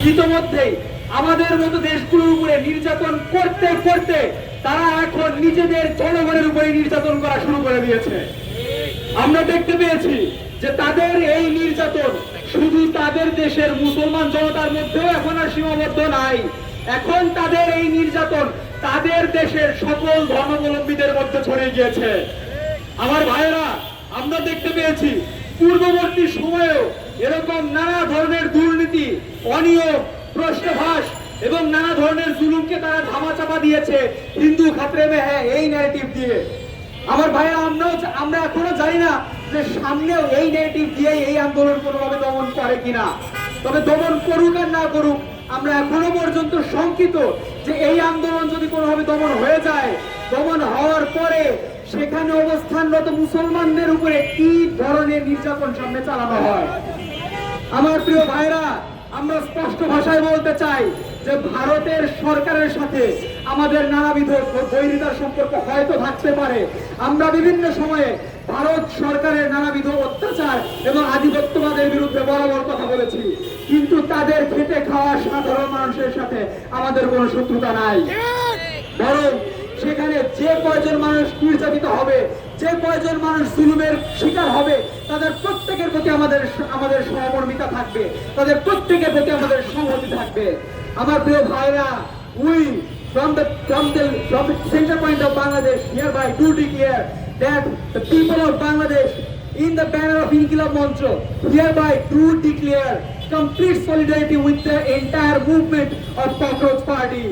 ইতোমধ্যেই আমাদের মতো দেশগুলোর উপরে নির্যাতন করতে করতে তারা এখন নিজেদের জনগণের উপরে নির্যাতন করা শুরু করে দিয়েছে। আমরা দেখতে পেয়েছি যে তাদের এই নির্যাতন শুধু তাদের দেশের মুসলমান জনতার মধ্যেও এখন আর সীমাবদ্ধ নাই। এখন তাদের এই নির্যাতন তাদের দেশের সকল ধর্মাবলম্বীদের মধ্যে ছড়িয়ে গিয়েছে। আমার ভাইয়েরা, আমরা দেখতে পেয়েছি পূর্ববর্তী সময়েও এরকম নানা ধরনের দুর্নীতি, অনিয়ম, প্রশ্নভাস এবং নানা ধরনের জুলুমকে তারা ধামাচাপা দিয়েছে হিন্দু খাতরে মে হ্যাঁ এই ন্যারেটিভ দিয়ে। আমার ভাইয়েরা, আমরা এখনো জানি না যে সামনেও এই ন্যারেটিভ দিয়ে এই আন্দোলন কোনোভাবে দমন করে কিনা। তবে দমন করুক আর না করুক, আমরা এখনো পর্যন্ত শঙ্কিত যে এই আন্দোলন যদি কোনোভাবে দমন হয়ে যায়, দমন হওয়ার পরে সেখানে অবস্থানরত মুসলমানদের উপরে কি ধরনের নির্যাতন সামনে চালানো হয়। আমার প্রিয় ভাইরা, আমরা স্পষ্ট ভাষায় বলতে চাই যে ভারতের সরকারের সাথে আমাদের নানাবিধ বৈরিতার সম্পর্ক হয়তো থাকতে পারে। আমরা বিভিন্ন সময়ে ভারত সরকারের নানাবিধ অত্যাচার এবং আধিপত্যবাদের বিরুদ্ধে বরাবর কথা বলেছি, কিন্তু তাদের খেটে খাওয়া সাধারণ মানুষের সাথে আমাদের কোনো শত্রুতা নাই। বরং সেখানে যে কয়জন মানুষ নির্যাতিত হবে, যে কয়জন মানুষ জুলুমের শিকার হবে, তাদের প্রত্যেকের প্রতি আমাদের সহমর্মিতা থাকবে, তাদের প্রত্যেকের প্রতি আমাদের সংহতি থাকবে। আমার প্রিয় ভাইরা, we from the center point of Bangladesh hereby do declare that the people of Bangladesh in the banner of Inqilab Mantra hereby do declare complete solidarity with the entire movement of Cockroach Party.